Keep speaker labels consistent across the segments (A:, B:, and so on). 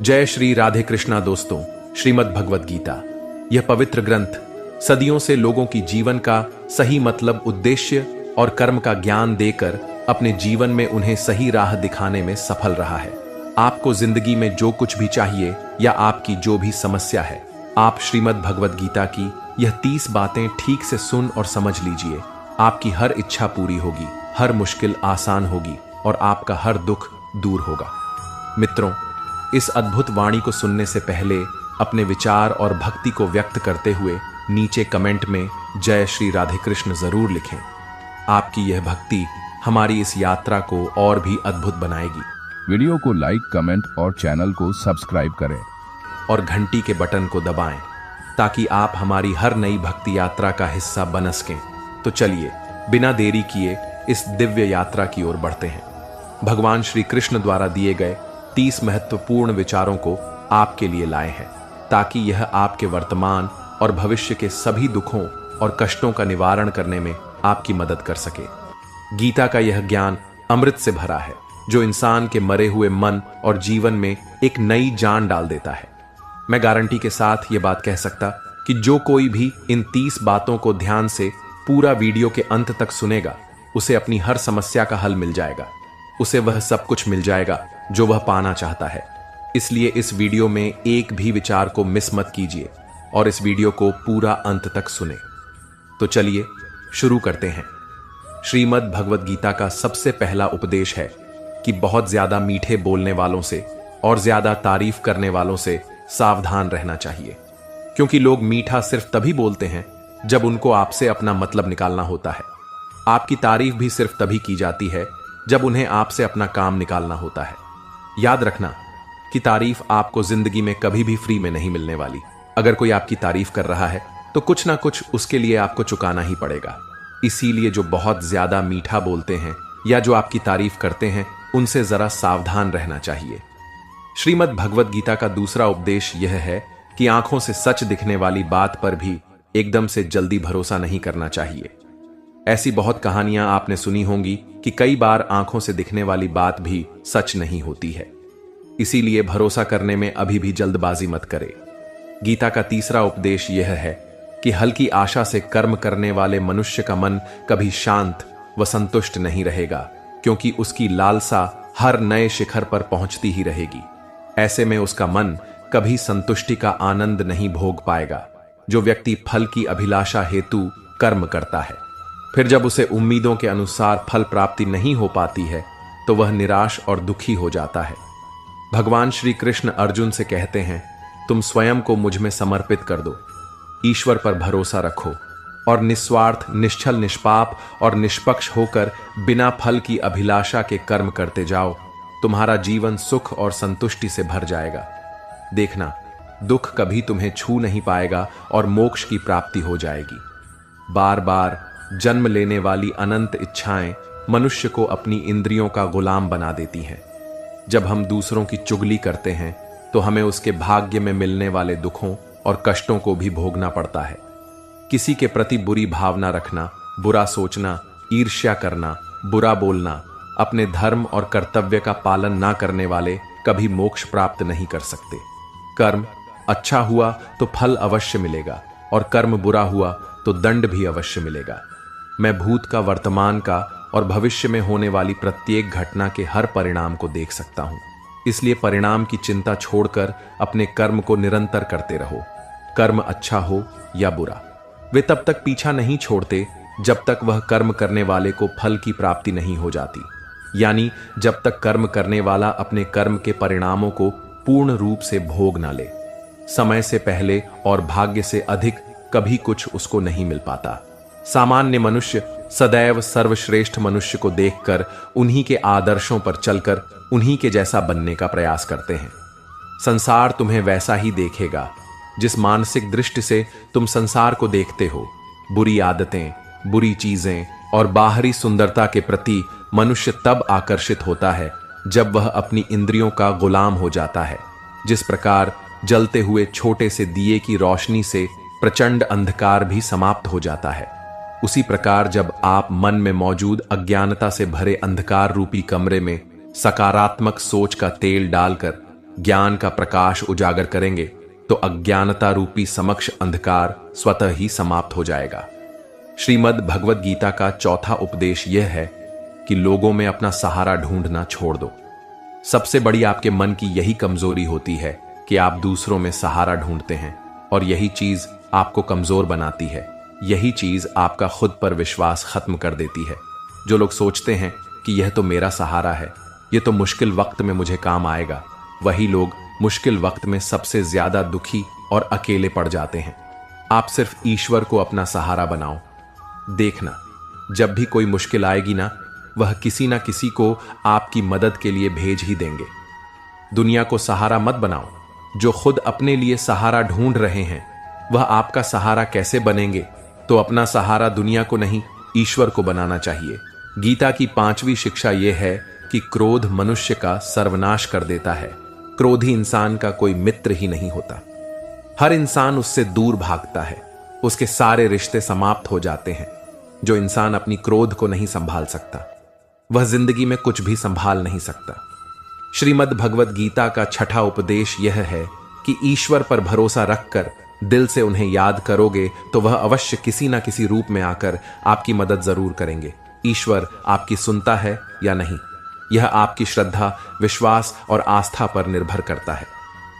A: जय श्री राधे कृष्णा दोस्तों। श्रीमद् भगवद गीता यह पवित्र ग्रंथ सदियों से लोगों की जीवन का सही मतलब, उद्देश्य और कर्म का ज्ञान देकर अपने जीवन में उन्हें सही राह दिखाने में सफल रहा है। आपको जिंदगी में जो कुछ भी चाहिए या आपकी जो भी समस्या है, आप श्रीमद् भगवद गीता की यह 30 बातें ठीक से सुन और समझ लीजिए। आपकी हर इच्छा पूरी होगी, हर मुश्किल आसान होगी और आपका हर दुख दूर होगा। मित्रों, इस अद्भुत वाणी को सुनने से पहले अपने विचार और भक्ति को व्यक्त करते हुए नीचे कमेंट में जय श्री राधे कृष्ण जरूर लिखें। आपकी यह भक्ति हमारी इस यात्रा को और भी अद्भुत बनाएगी।
B: वीडियो को लाइक, कमेंट और चैनल को सब्सक्राइब करें
A: और घंटी के बटन को दबाएं ताकि आप हमारी हर नई भक्ति यात्रा का हिस्सा बन सकें। तो चलिए बिना देरी किए इस दिव्य यात्रा की ओर बढ़ते हैं। भगवान श्री कृष्ण द्वारा दिए गए 30 महत्वपूर्ण विचारों को आपके लिए लाए हैं ताकि यह आपके वर्तमान और भविष्य के सभी दुखों और कष्टों का निवारण करने में आपकी मदद कर सके। गीता का यह ज्ञान अमृत से भरा है जो इंसान के मरे हुए मन और जीवन में एक नई जान डाल देता है। मैं गारंटी के साथ यह बात कह सकता कि जो कोई भी इन 30 बातों को ध्यान से पूरा वीडियो के अंत तक सुनेगा, उसे अपनी हर समस्या का हल मिल जाएगा। उसे वह सब कुछ मिल जाएगा जो वह पाना चाहता है। इसलिए इस वीडियो में एक भी विचार को मिस मत कीजिए और इस वीडियो को पूरा अंत तक सुने। तो चलिए शुरू करते हैं। श्रीमद् भगवद गीता का सबसे पहला उपदेश है कि बहुत ज्यादा मीठे बोलने वालों से और ज्यादा तारीफ करने वालों से सावधान रहना चाहिए, क्योंकि लोग मीठा सिर्फ तभी बोलते हैं जब उनको आपसे अपना मतलब निकालना होता है। आपकी तारीफ भी सिर्फ तभी की जाती है जब उन्हें आपसे अपना काम निकालना होता है। याद रखना कि तारीफ आपको जिंदगी में कभी भी फ्री में नहीं मिलने वाली। अगर कोई आपकी तारीफ कर रहा है तो कुछ ना कुछ उसके लिए आपको चुकाना ही पड़ेगा। इसीलिए जो बहुत ज्यादा मीठा बोलते हैं या जो आपकी तारीफ करते हैं, उनसे जरा सावधान रहना चाहिए। श्रीमद् भगवद गीता का दूसरा उपदेश यह है कि आंखों से सच दिखने वाली बात पर भी एकदम से जल्दी भरोसा नहीं करना चाहिए। ऐसी बहुत कहानियां आपने सुनी होंगी कि कई बार आंखों से दिखने वाली बात भी सच नहीं होती है। इसीलिए भरोसा करने में अभी भी जल्दबाजी मत करें। गीता का तीसरा उपदेश यह है कि हल्की आशा से कर्म करने वाले मनुष्य का मन कभी शांत व संतुष्ट नहीं रहेगा, क्योंकि उसकी लालसा हर नए शिखर पर पहुंचती ही रहेगी। ऐसे में उसका मन कभी संतुष्टि का आनंद नहीं भोग पाएगा। जो व्यक्ति फल की अभिलाषा हेतु कर्म करता है, फिर जब उसे उम्मीदों के अनुसार फल प्राप्ति नहीं हो पाती है, तो वह निराश और दुखी हो जाता है। भगवान श्री कृष्ण अर्जुन से कहते हैं, तुम स्वयं को मुझ में समर्पित कर दो, ईश्वर पर भरोसा रखो और निस्वार्थ, निश्चल, निष्पाप और निष्पक्ष होकर बिना फल की अभिलाषा के कर्म करते जाओ। तुम्हारा जीवन सुख और संतुष्टि से भर जाएगा। देखना, दुख कभी तुम्हें छू नहीं पाएगा और मोक्ष की प्राप्ति हो जाएगी। बार बार जन्म लेने वाली अनंत इच्छाएं मनुष्य को अपनी इंद्रियों का गुलाम बना देती हैं। जब हम दूसरों की चुगली करते हैं तो हमें उसके भाग्य में मिलने वाले दुखों और कष्टों को भी भोगना पड़ता है। किसी के प्रति बुरी भावना रखना, बुरा सोचना, ईर्ष्या करना, बुरा बोलना, अपने धर्म और कर्तव्य का पालन ना करने वाले कभी मोक्ष प्राप्त नहीं कर सकते। कर्म अच्छा हुआ तो फल अवश्य मिलेगा और कर्म बुरा हुआ तो दंड भी अवश्य मिलेगा। मैं भूत का, वर्तमान का और भविष्य में होने वाली प्रत्येक घटना के हर परिणाम को देख सकता हूं। इसलिए परिणाम की चिंता छोड़कर अपने कर्म को निरंतर करते रहो। कर्म अच्छा हो या बुरा, वे तब तक पीछा नहीं छोड़ते जब तक वह कर्म करने वाले को फल की प्राप्ति नहीं हो जाती। यानी जब तक कर्म करने वाला अपने कर्म के परिणामों को पूर्ण रूप से भोग ना ले। समय से पहले और भाग्य से अधिक कभी कुछ उसको नहीं मिल पाता। सामान्य मनुष्य सदैव सर्वश्रेष्ठ मनुष्य को देखकर उन्हीं के आदर्शों पर चलकर उन्हीं के जैसा बनने का प्रयास करते हैं। संसार तुम्हें वैसा ही देखेगा जिस मानसिक दृष्टि से तुम संसार को देखते हो। बुरी आदतें, बुरी चीजें और बाहरी सुंदरता के प्रति मनुष्य तब आकर्षित होता है जब वह अपनी इंद्रियों का गुलाम हो जाता है। जिस प्रकार जलते हुए छोटे से दिए की रोशनी से प्रचंड अंधकार भी समाप्त हो जाता है, उसी प्रकार जब आप मन में मौजूद अज्ञानता से भरे अंधकार रूपी कमरे में सकारात्मक सोच का तेल डालकर ज्ञान का प्रकाश उजागर करेंगे तो अज्ञानता रूपी समक्ष अंधकार स्वतः ही समाप्त हो जाएगा। श्रीमद् भगवद गीता का चौथा उपदेश यह है कि लोगों में अपना सहारा ढूंढना छोड़ दो। सबसे बड़ी आपके मन की यही कमजोरी होती है कि आप दूसरों में सहारा ढूंढते हैं, और यही चीज आपको कमजोर बनाती है। यही चीज आपका खुद पर विश्वास खत्म कर देती है। जो लोग सोचते हैं कि यह तो मेरा सहारा है, यह तो मुश्किल वक्त में मुझे काम आएगा, वही लोग मुश्किल वक्त में सबसे ज्यादा दुखी और अकेले पड़ जाते हैं। आप सिर्फ ईश्वर को अपना सहारा बनाओ। देखना, जब भी कोई मुश्किल आएगी ना, वह किसी ना किसी को आपकी मदद के लिए भेज ही देंगे। दुनिया को सहारा मत बनाओ। जो खुद अपने लिए सहारा ढूंढ रहे हैं वह आपका सहारा कैसे बनेंगे? तो अपना सहारा दुनिया को नहीं, ईश्वर को बनाना चाहिए। गीता की 5वीं शिक्षा यह है कि क्रोध मनुष्य का सर्वनाश कर देता है। क्रोधी इंसान का कोई मित्र ही नहीं होता। हर इंसान उससे दूर भागता है। उसके सारे रिश्ते समाप्त हो जाते हैं। जो इंसान अपनी क्रोध को नहीं संभाल सकता वह जिंदगी में कुछ भी संभाल नहीं सकता। श्रीमद् भगवद गीता का छठा उपदेश यह है कि ईश्वर पर भरोसा रखकर दिल से उन्हें याद करोगे तो वह अवश्य किसी ना किसी रूप में आकर आपकी मदद जरूर करेंगे। ईश्वर आपकी सुनता है या नहीं, यह आपकी श्रद्धा, विश्वास और आस्था पर निर्भर करता है।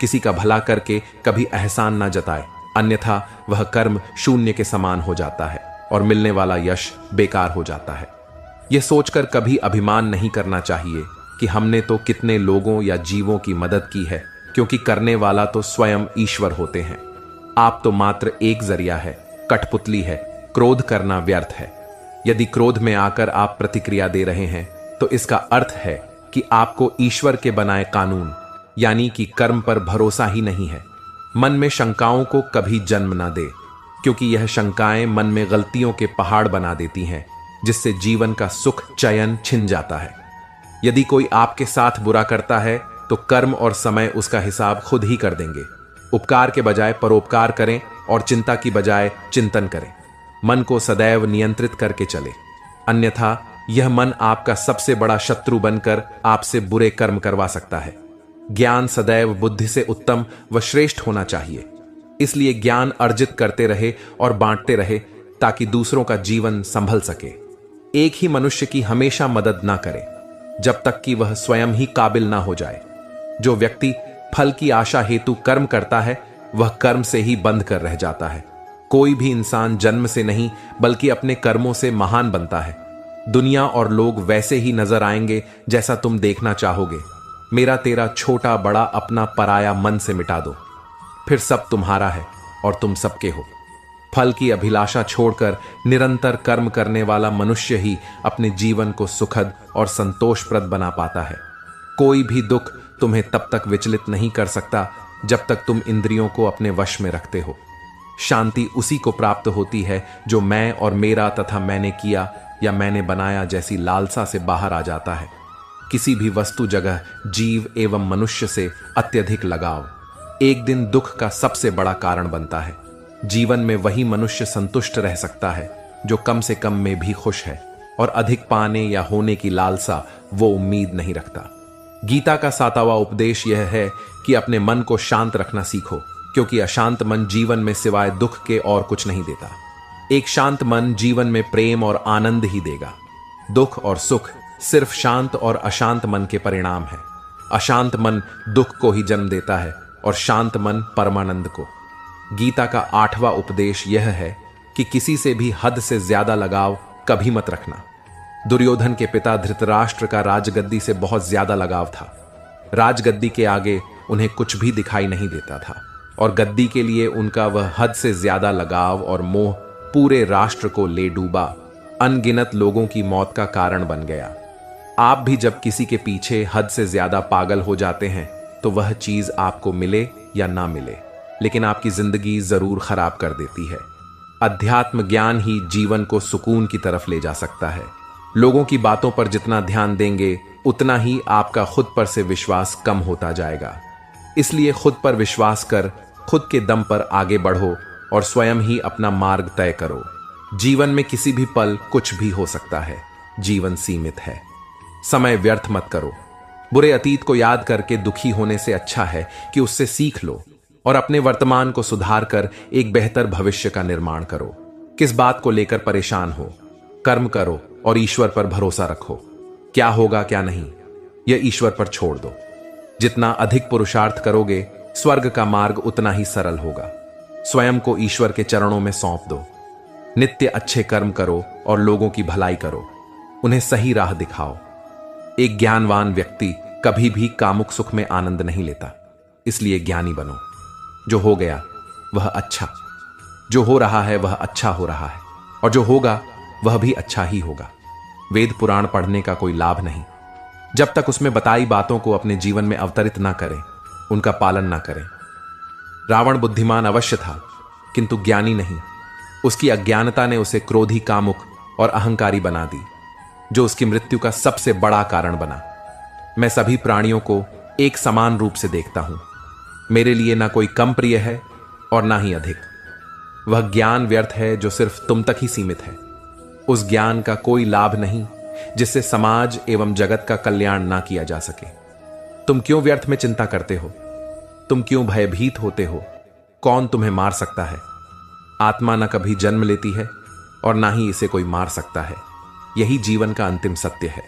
A: किसी का भला करके कभी एहसान न जताए, अन्यथा वह कर्म शून्य के समान हो जाता है और मिलने वाला यश बेकार हो जाता है। यह सोचकर कभी अभिमान नहीं करना चाहिए कि हमने तो कितने लोगों या जीवों की मदद की है, क्योंकि करने वाला तो स्वयं ईश्वर होते हैं। आप तो मात्र एक जरिया है, कठपुतली है। क्रोध करना व्यर्थ है। यदि क्रोध में आकर आप प्रतिक्रिया दे रहे हैं तो इसका अर्थ है कि आपको ईश्वर के बनाए कानून यानी कि कर्म पर भरोसा ही नहीं है। मन में शंकाओं को कभी जन्म ना दे, क्योंकि यह शंकाएं मन में गलतियों के पहाड़ बना देती हैं, जिससे जीवन का सुख चयन छिन जाता है। यदि कोई आपके साथ बुरा करता है तो कर्म और समय उसका हिसाब खुद ही कर देंगे। उपकार के बजाय परोपकार करें और चिंता की बजाय चिंतन करें। मन को सदैव नियंत्रित करके चले, अन्यथा यह मन आपका सबसे बड़ा शत्रु बनकर आपसे बुरे कर्म करवा सकता है। ज्ञान सदैव बुद्धि से उत्तम व श्रेष्ठ होना चाहिए। इसलिए ज्ञान अर्जित करते रहे और बांटते रहे ताकि दूसरों का जीवन संभल सके। एक ही मनुष्य की हमेशा मदद ना करे जब तक कि वह स्वयं ही काबिल ना हो जाए। जो व्यक्ति फल की आशा हेतु कर्म करता है वह कर्म से ही बंध कर रह जाता है। कोई भी इंसान जन्म से नहीं बल्कि अपने कर्मों से महान बनता है। दुनिया और लोग वैसे ही नजर आएंगे जैसा तुम देखना चाहोगे। मेरा तेरा छोटा बड़ा अपना पराया मन से मिटा दो, फिर सब तुम्हारा है और तुम सबके हो। फल की अभिलाषा छोड़कर निरंतर कर्म करने वाला मनुष्य ही अपने जीवन को सुखद और संतोषप्रद बना पाता है। कोई भी दुख तुम्हें तब तक विचलित नहीं कर सकता जब तक तुम इंद्रियों को अपने वश में रखते हो। शांति उसी को प्राप्त होती है जो मैं और मेरा तथा मैंने किया या मैंने बनाया जैसी लालसा से बाहर आ जाता है। किसी भी वस्तु, जगह, जीव एवं मनुष्य से अत्यधिक लगाव एक दिन दुख का सबसे बड़ा कारण बनता है। जीवन में वही मनुष्य संतुष्ट रह सकता है जो कम से कम में भी खुश है, और अधिक पाने या होने की लालसा वो उम्मीद नहीं रखता। गीता का 7वां उपदेश यह है कि अपने मन को शांत रखना सीखो, क्योंकि अशांत मन जीवन में सिवाय दुख के और कुछ नहीं देता। एक शांत मन जीवन में प्रेम और आनंद ही देगा। दुख और सुख सिर्फ शांत और अशांत मन के परिणाम है। अशांत मन दुख को ही जन्म देता है और शांत मन परमानंद को। गीता का 8वां उपदेश यह है कि किसी से भी हद से ज्यादा लगाव कभी मत रखना। दुर्योधन के पिता धृतराष्ट्र का राजगद्दी से बहुत ज्यादा लगाव था। राजगद्दी के आगे उन्हें कुछ भी दिखाई नहीं देता था, और गद्दी के लिए उनका वह हद से ज्यादा लगाव और मोह पूरे राष्ट्र को ले डूबा, अनगिनत लोगों की मौत का कारण बन गया। आप भी जब किसी के पीछे हद से ज्यादा पागल हो जाते हैं तो वह चीज आपको मिले या ना मिले, लेकिन आपकी जिंदगी जरूर खराब कर देती है। अध्यात्म ज्ञान ही जीवन को सुकून की तरफ ले जा सकता है। लोगों की बातों पर जितना ध्यान देंगे उतना ही आपका खुद पर से विश्वास कम होता जाएगा। इसलिए खुद पर विश्वास कर खुद के दम पर आगे बढ़ो और स्वयं ही अपना मार्ग तय करो। जीवन में किसी भी पल कुछ भी हो सकता है। जीवन सीमित है। समय व्यर्थ मत करो। बुरे अतीत को याद करके दुखी होने से अच्छा है कि उससे सीख लो और अपने वर्तमान को सुधार कर एक बेहतर भविष्य का निर्माण करो। किस बात को लेकर परेशान हो? कर्म करो और ईश्वर पर भरोसा रखो। क्या होगा क्या नहीं, यह ईश्वर पर छोड़ दो। जितना अधिक पुरुषार्थ करोगे, स्वर्ग का मार्ग उतना ही सरल होगा। स्वयं को ईश्वर के चरणों में सौंप दो। नित्य अच्छे कर्म करो और लोगों की भलाई करो, उन्हें सही राह दिखाओ। एक ज्ञानवान व्यक्ति कभी भी कामुक सुख में आनंद नहीं लेता, इसलिए ज्ञानी बनो। जो हो गया वह अच्छा, जो हो रहा है वह अच्छा हो रहा है, और जो होगा वह भी अच्छा ही होगा। वेद पुराण पढ़ने का कोई लाभ नहीं जब तक उसमें बताई बातों को अपने जीवन में अवतरित ना करें, उनका पालन ना करें। रावण बुद्धिमान अवश्य था, किंतु ज्ञानी नहीं। उसकी अज्ञानता ने उसे क्रोधी, कामुक और अहंकारी बना दी, जो उसकी मृत्यु का सबसे बड़ा कारण बना। मैं सभी प्राणियों को एक समान रूप से देखता हूं। मेरे लिए ना कोई कम प्रिय है और ना ही अधिक। वह ज्ञान व्यर्थ है जो सिर्फ तुम तक ही सीमित है। उस ज्ञान का कोई लाभ नहीं जिससे समाज एवं जगत का कल्याण ना किया जा सके। तुम क्यों व्यर्थ में चिंता करते हो? तुम क्यों भयभीत होते हो? कौन तुम्हें मार सकता है? आत्मा न कभी जन्म लेती है और ना ही इसे कोई मार सकता है। यही जीवन का अंतिम सत्य है।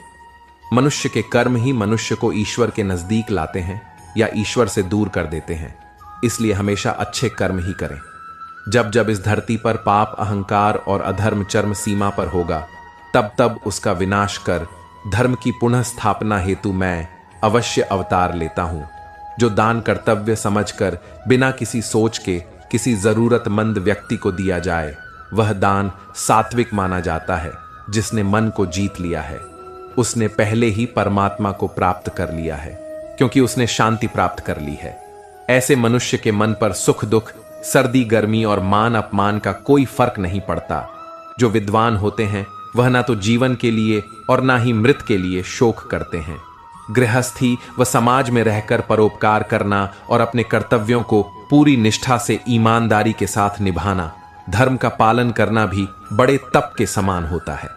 A: मनुष्य के कर्म ही मनुष्य को ईश्वर के नजदीक लाते हैं या ईश्वर से दूर कर देते हैं। इसलिए हमेशा अच्छे कर्म ही करें। जब जब इस धरती पर पाप, अहंकार और अधर्म चरम सीमा पर होगा, तब तब उसका विनाश कर धर्म की पुनः स्थापना हेतु मैं अवश्य अवतार लेता हूं। जो दान कर्तव्य समझकर बिना किसी सोच के किसी जरूरतमंद व्यक्ति को दिया जाए, वह दान सात्विक माना जाता है। जिसने मन को जीत लिया है, उसने पहले ही परमात्मा को प्राप्त कर लिया है, क्योंकि उसने शांति प्राप्त कर ली है। ऐसे मनुष्य के मन पर सुख दुख, सर्दी गर्मी और मान अपमान का कोई फर्क नहीं पड़ता। जो विद्वान होते हैं वह ना तो जीवन के लिए और ना ही मृत के लिए शोक करते हैं। गृहस्थी व समाज में रहकर परोपकार करना और अपने कर्तव्यों को पूरी निष्ठा से ईमानदारी के साथ निभाना, धर्म का पालन करना भी बड़े तप के समान होता है।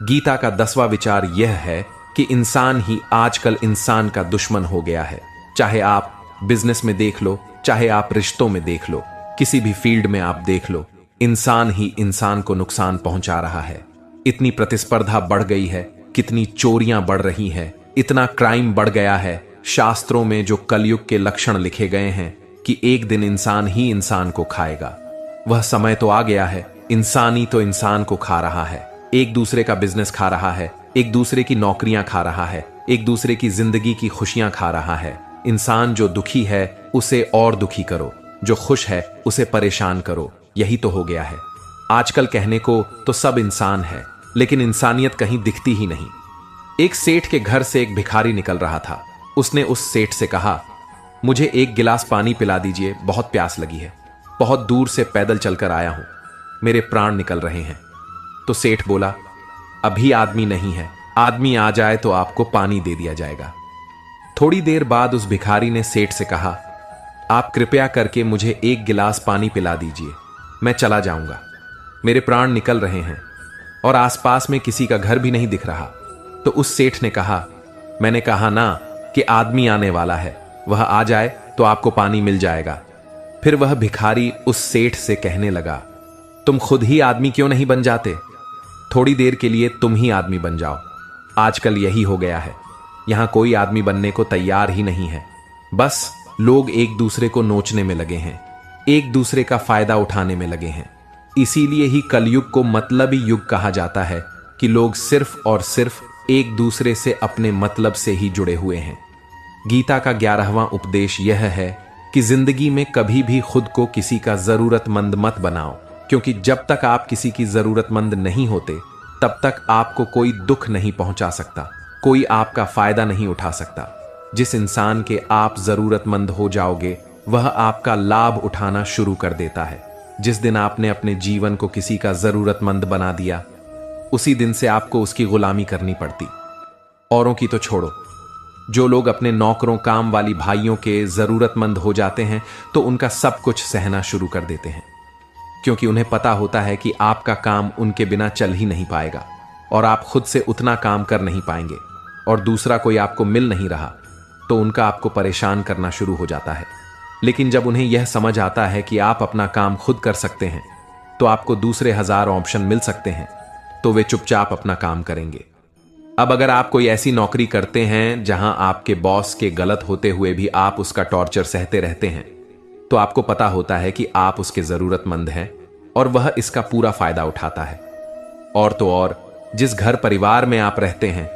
A: गीता का 10वां विचार यह है कि इंसान ही आजकल इंसान का दुश्मन हो गया है। चाहे आप बिजनेस में देख लो, चाहे आप रिश्तों में देख लो, किसी भी फील्ड में आप देख लो, इंसान ही इंसान को नुकसान पहुंचा रहा है। इतनी प्रतिस्पर्धा बढ़ गई है, कितनी चोरियां बढ़ रही हैं, इतना क्राइम बढ़ गया है। शास्त्रों में जो कलयुग के लक्षण लिखे गए हैं कि एक दिन इंसान ही इंसान को खाएगा, वह समय तो आ गया है। इंसान ही तो इंसान को खा रहा है, एक दूसरे का बिजनेस खा रहा है, एक दूसरे की नौकरियां खा रहा है, एक दूसरे की जिंदगी की खुशियां खा रहा है। इंसान जो दुखी है उसे और दुखी करो, जो खुश है उसे परेशान करो। यही तो हो गया है। आजकल कहने को तो सब इंसान है, लेकिन इंसानियत कहीं दिखती ही नहीं। एक सेठ के घर से एक भिखारी निकल रहा था। उसने उस सेठ से कहा, मुझे एक गिलास पानी पिला दीजिए, बहुत प्यास लगी है। बहुत दूर से पैदल चलकर आया हूं, मेरे प्राण निकल रहे हैं। तो सेठ बोला, अभी आदमी नहीं है, आदमी आ जाए तो आपको पानी दे दिया जाएगा। थोड़ी देर बाद उस भिखारी ने सेठ से कहा, आप कृपया करके मुझे एक गिलास पानी पिला दीजिए, मैं चला जाऊंगा, मेरे प्राण निकल रहे हैं और आसपास में किसी का घर भी नहीं दिख रहा। तो उस सेठ ने कहा, मैंने कहा ना कि आदमी आने वाला है, वह आ जाए तो आपको पानी मिल जाएगा। फिर वह भिखारी उस सेठ से कहने लगा, तुम खुद ही आदमी क्यों नहीं बन जाते? थोड़ी देर के लिए तुम ही आदमी बन जाओ। आजकल यही हो गया है, यहां कोई आदमी बनने को तैयार ही नहीं है। बस लोग एक दूसरे को नोचने में लगे हैं, एक दूसरे का फायदा उठाने में लगे हैं। इसीलिए ही कलयुग को मतलबी युग कहा जाता है कि लोग सिर्फ और सिर्फ एक दूसरे से अपने मतलब से ही जुड़े हुए हैं। गीता का 11वां उपदेश यह है कि जिंदगी में कभी भी खुद को किसी का जरूरतमंद मत बनाओ, क्योंकि जब तक आप किसी की जरूरतमंद नहीं होते, तब तक आपको कोई दुख नहीं पहुंचा सकता, कोई आपका फायदा नहीं उठा सकता। जिस इंसान के आप जरूरतमंद हो जाओगे, वह आपका लाभ उठाना शुरू कर देता है। जिस दिन आपने अपने जीवन को किसी का जरूरतमंद बना दिया, उसी दिन से आपको उसकी गुलामी करनी पड़ती। औरों की तो छोड़ो, जो लोग अपने नौकरों काम वाली भाइयों के जरूरतमंद हो जाते हैं, तो उनका सब कुछ सहना शुरू कर देते हैं, क्योंकि उन्हें पता होता है कि आपका काम उनके बिना चल ही नहीं पाएगा और आप खुद से उतना काम कर नहीं पाएंगे और दूसरा कोई आपको मिल नहीं रहा, तो उनका आपको परेशान करना शुरू हो जाता है। लेकिन जब उन्हें यह समझ आता है कि आप अपना काम खुद कर सकते हैं, तो आपको दूसरे 1000 ऑप्शन मिल सकते हैं, तो वे चुपचाप अपना काम करेंगे। अब अगर आप कोई ऐसी नौकरी करते हैं जहां आपके बॉस के गलत होते हुए भी आप उसका टॉर्चर सहते रहते हैं, तो आपको पता होता है कि आप उसके जरूरतमंद हैं और वह इसका पूरा फायदा उठाता है। और तो और, जिस घर परिवार में आप रहते हैं,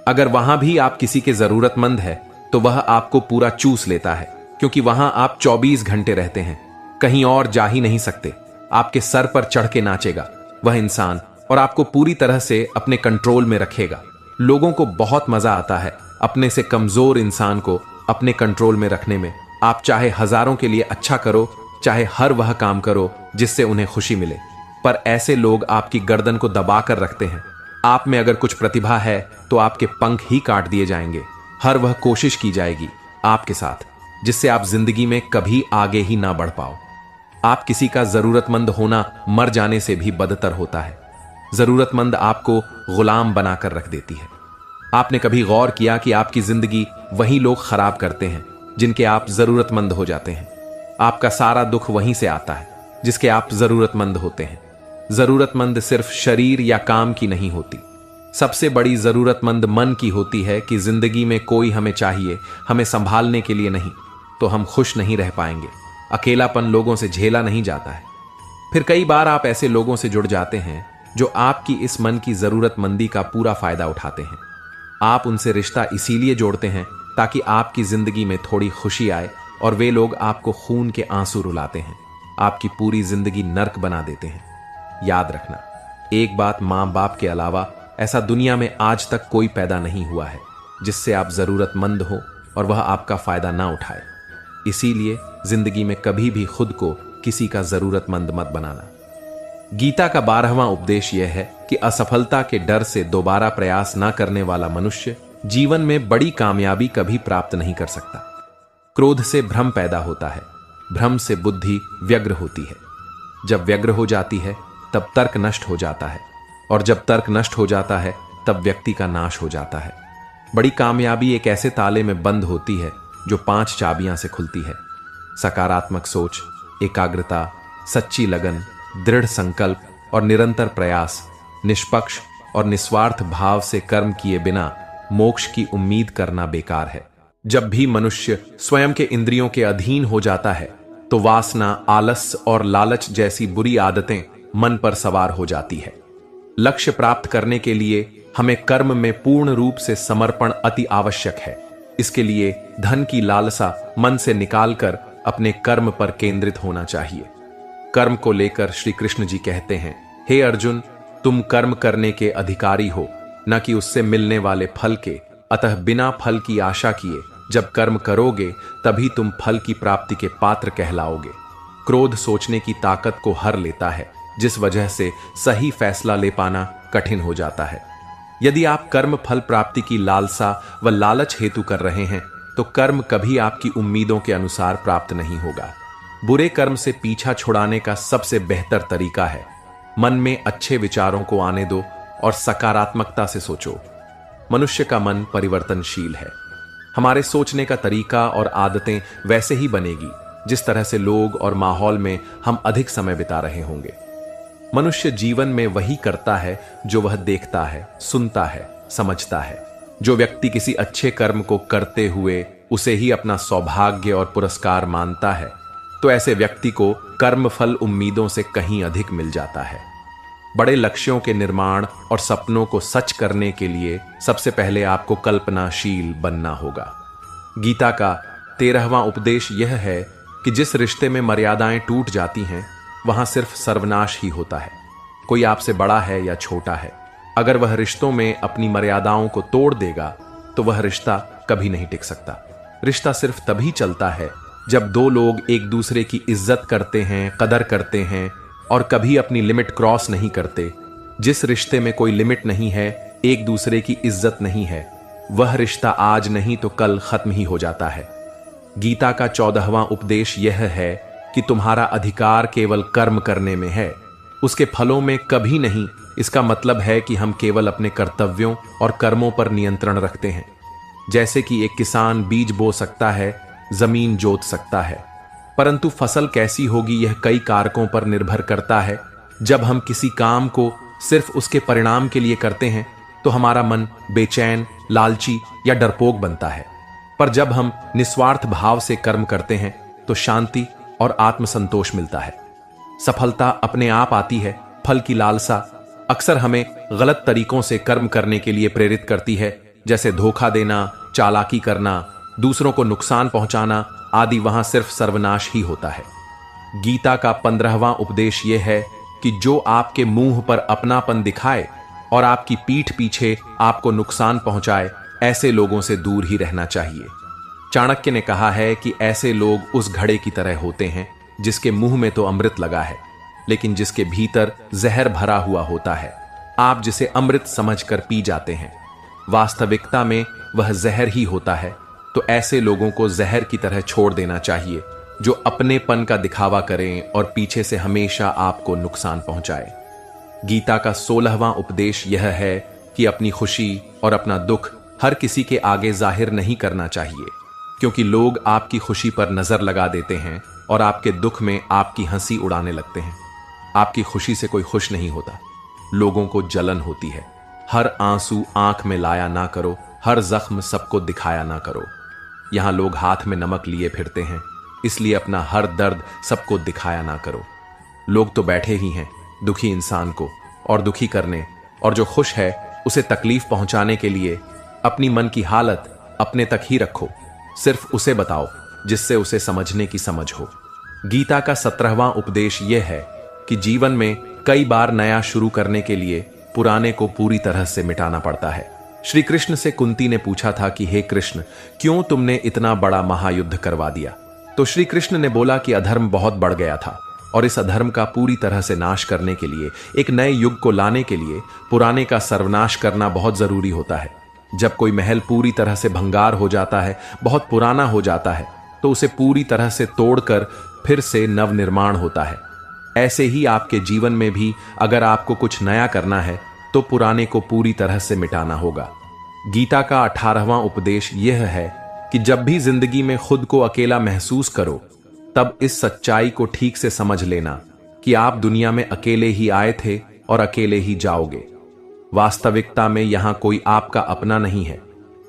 A: अगर वहां भी आप किसी के जरूरतमंद है, तो वह आपको पूरा चूस लेता है, क्योंकि वहां आप 24 घंटे रहते हैं, कहीं और जा ही नहीं सकते। आपके सर पर चढ़ के नाचेगा वह इंसान और आपको पूरी तरह से अपने कंट्रोल में रखेगा। लोगों को बहुत मजा आता है अपने से कमजोर इंसान को अपने कंट्रोल में रखने में। आप चाहे हजारों के लिए अच्छा करो, चाहे हर वह काम करो जिससे उन्हें खुशी मिले, पर ऐसे लोग आपकी गर्दन को दबा कर रखते हैं। आप में अगर कुछ प्रतिभा है तो आपके पंख ही काट दिए जाएंगे। हर वह कोशिश की जाएगी आपके साथ जिससे आप जिंदगी में कभी आगे ही ना बढ़ पाओ। आप किसी का जरूरतमंद होना मर जाने से भी बदतर होता है। जरूरतमंद आपको गुलाम बनाकर रख देती है। आपने कभी गौर किया कि आपकी जिंदगी वही लोग खराब करते हैं जिनके आप जरूरतमंद हो जाते हैं। आपका सारा दुख वहीं से आता है जिसके आप जरूरतमंद होते हैं। जरूरतमंद सिर्फ शरीर या काम की नहीं होती, सबसे बड़ी जरूरतमंद मन की होती है कि जिंदगी में कोई हमें चाहिए, हमें संभालने के लिए नहीं तो हम खुश नहीं रह पाएंगे। अकेलापन लोगों से झेला नहीं जाता है। फिर कई बार आप ऐसे लोगों से जुड़ जाते हैं जो आपकी इस मन की जरूरतमंदी का पूरा फायदा उठाते हैं। आप उनसे रिश्ता इसीलिए जोड़ते हैं ताकि आपकी जिंदगी में थोड़ी खुशी आए, और वे लोग आपको खून के आंसू रुलाते हैं, आपकी पूरी जिंदगी नर्क बना देते हैं। याद रखना, एक बात, मां बाप के अलावा ऐसा दुनिया में आज तक कोई पैदा नहीं हुआ है जिससे आप जरूरतमंद हो और वह आपका फायदा ना उठाए। इसीलिए जिंदगी में कभी भी खुद को किसी का जरूरतमंद मत बनाना। गीता का 12वां उपदेश यह है कि असफलता के डर से दोबारा प्रयास ना करने वाला मनुष्य जीवन में बड़ी कामयाबी कभी प्राप्त नहीं कर सकता। क्रोध से भ्रम पैदा होता है, भ्रम से बुद्धि व्यग्र होती है। जब व्यग्र हो जाती है तब तर्क नष्ट हो जाता है, और जब तर्क नष्ट हो जाता है तब व्यक्ति का नाश हो जाता है। बड़ी कामयाबी एक ऐसे ताले में बंद होती है जो 5 चाबियां से खुलती है: सकारात्मक सोच, एकाग्रता, सच्ची लगन, दृढ़ संकल्प और निरंतर प्रयास। निष्पक्ष और निस्वार्थ भाव से कर्म किए बिना मोक्ष की उम्मीद करना बेकार है। जब भी मनुष्य स्वयं के इंद्रियों के अधीन हो जाता है तो वासना, आलस्य और लालच जैसी बुरी आदतें मन पर सवार हो जाती है। लक्ष्य प्राप्त करने के लिए हमें कर्म में पूर्ण रूप से समर्पण अति आवश्यक है। इसके लिए धन की लालसा मन से निकालकर अपने कर्म पर केंद्रित होना चाहिए। कर्म को लेकर श्री कृष्ण जी कहते हैं, हे अर्जुन, तुम कर्म करने के अधिकारी हो, न कि उससे मिलने वाले फल के। अतः बिना फल की आशा किए जब कर्म करोगे तभी तुम फल की प्राप्ति के पात्र कहलाओगे। क्रोध सोचने की ताकत को हर लेता है, जिस वजह से सही फैसला ले पाना कठिन हो जाता है। यदि आप कर्म फल प्राप्ति की लालसा व लालच हेतु कर रहे हैं तो कर्म कभी आपकी उम्मीदों के अनुसार प्राप्त नहीं होगा। बुरे कर्म से पीछा छुड़ाने का सबसे बेहतर तरीका है मन में अच्छे विचारों को आने दो और सकारात्मकता से सोचो। मनुष्य का मन परिवर्तनशील है। हमारे सोचने का तरीका और आदतें वैसे ही बनेगी जिस तरह से लोग और माहौल में हम अधिक समय बिता रहे होंगे। मनुष्य जीवन में वही करता है जो वह देखता है, सुनता है, समझता है। जो व्यक्ति किसी अच्छे कर्म को करते हुए उसे ही अपना सौभाग्य और पुरस्कार मानता है, तो ऐसे व्यक्ति को कर्मफल उम्मीदों से कहीं अधिक मिल जाता है। बड़े लक्ष्यों के निर्माण और सपनों को सच करने के लिए सबसे पहले आपको कल्पनाशील बनना होगा। गीता का 13वां उपदेश यह है कि जिस रिश्ते में मर्यादाएं टूट जाती हैं वहां सिर्फ सर्वनाश ही होता है। कोई आपसे बड़ा है या छोटा है, अगर वह रिश्तों में अपनी मर्यादाओं को तोड़ देगा तो वह रिश्ता कभी नहीं टिक सकता। रिश्ता सिर्फ तभी चलता है जब दो लोग एक दूसरे की इज्जत करते हैं, कदर करते हैं और कभी अपनी लिमिट क्रॉस नहीं करते। जिस रिश्ते में कोई लिमिट नहीं है, एक दूसरे की इज्जत नहीं है, वह रिश्ता आज नहीं तो कल खत्म ही हो जाता है। गीता का 14वां उपदेश यह है कि तुम्हारा अधिकार केवल कर्म करने में है, उसके फलों में कभी नहीं। इसका मतलब है कि हम केवल अपने कर्तव्यों और कर्मों पर नियंत्रण रखते हैं। जैसे कि एक किसान बीज बो सकता है, जमीन जोत सकता है, परंतु फसल कैसी होगी यह कई कारकों पर निर्भर करता है। जब हम किसी काम को सिर्फ उसके परिणाम के लिए करते हैं तो हमारा मन बेचैन, लालची या डरपोक बनता है, पर जब हम निस्वार्थ भाव से कर्म करते हैं तो शांति और आत्मसंतोष मिलता है। सफलता अपने आप आती है, फल की लालसा अक्सर हमें गलत तरीकों से कर्म करने के लिए प्रेरित करती है, जैसे धोखा देना, चालाकी करना, दूसरों को नुकसान पहुंचाना आदि। वहां सिर्फ सर्वनाश ही होता है। गीता का 15वां उपदेश यह है कि जो आपके मुंह पर अपनापन दिखाए और आपकी पीठ पीछे आपको नुकसान पहुंचाए, ऐसे लोगों से दूर ही रहना चाहिए। चाणक्य ने कहा है कि ऐसे लोग उस घड़े की तरह होते हैं जिसके मुंह में तो अमृत लगा है, लेकिन जिसके भीतर जहर भरा हुआ होता है। आप जिसे अमृत समझकर पी जाते हैं, वास्तविकता में वह जहर ही होता है। तो ऐसे लोगों को जहर की तरह छोड़ देना चाहिए जो अपनेपन का दिखावा करें और पीछे से हमेशा आपको नुकसान पहुंचाए। गीता का 16वां उपदेश यह है कि अपनी खुशी और अपना दुख हर किसी के आगे जाहिर नहीं करना चाहिए, क्योंकि लोग आपकी खुशी पर नजर लगा देते हैं और आपके दुख में आपकी हंसी उड़ाने लगते हैं। आपकी खुशी से कोई खुश नहीं होता, लोगों को जलन होती है। हर आंसू आंख में लाया ना करो, हर जख्म सबको दिखाया ना करो। यहां लोग हाथ में नमक लिए फिरते हैं, इसलिए अपना हर दर्द सबको दिखाया ना करो। लोग तो बैठे ही हैं दुखी इंसान को और दुखी करने, और जो खुश है उसे तकलीफ पहुंचाने के लिए। अपनी मन की हालत अपने तक ही रखो, सिर्फ उसे बताओ जिससे उसे समझने की समझ हो। गीता का 17वां उपदेश यह है कि जीवन में कई बार नया शुरू करने के लिए पुराने को पूरी तरह से मिटाना पड़ता है। श्री कृष्ण से कुंती ने पूछा था कि हे कृष्ण, क्यों तुमने इतना बड़ा महायुद्ध करवा दिया? तो श्री कृष्ण ने बोला कि अधर्म बहुत बढ़ गया था और इस अधर्म का पूरी तरह से नाश करने के लिए, एक नए युग को लाने के लिए पुराने का सर्वनाश करना बहुत जरूरी होता है। जब कोई महल पूरी तरह से भंगार हो जाता है, बहुत पुराना हो जाता है, तो उसे पूरी तरह से तोड़कर फिर से नवनिर्माण होता है। ऐसे ही आपके जीवन में भी अगर आपको कुछ नया करना है तो पुराने को पूरी तरह से मिटाना होगा। गीता का 18वां उपदेश यह है कि जब भी जिंदगी में खुद को अकेला महसूस करो, तब इस सच्चाई को ठीक से समझ लेना कि आप दुनिया में अकेले ही आए थे और अकेले ही जाओगे। वास्तविकता में यहां कोई आपका अपना नहीं है।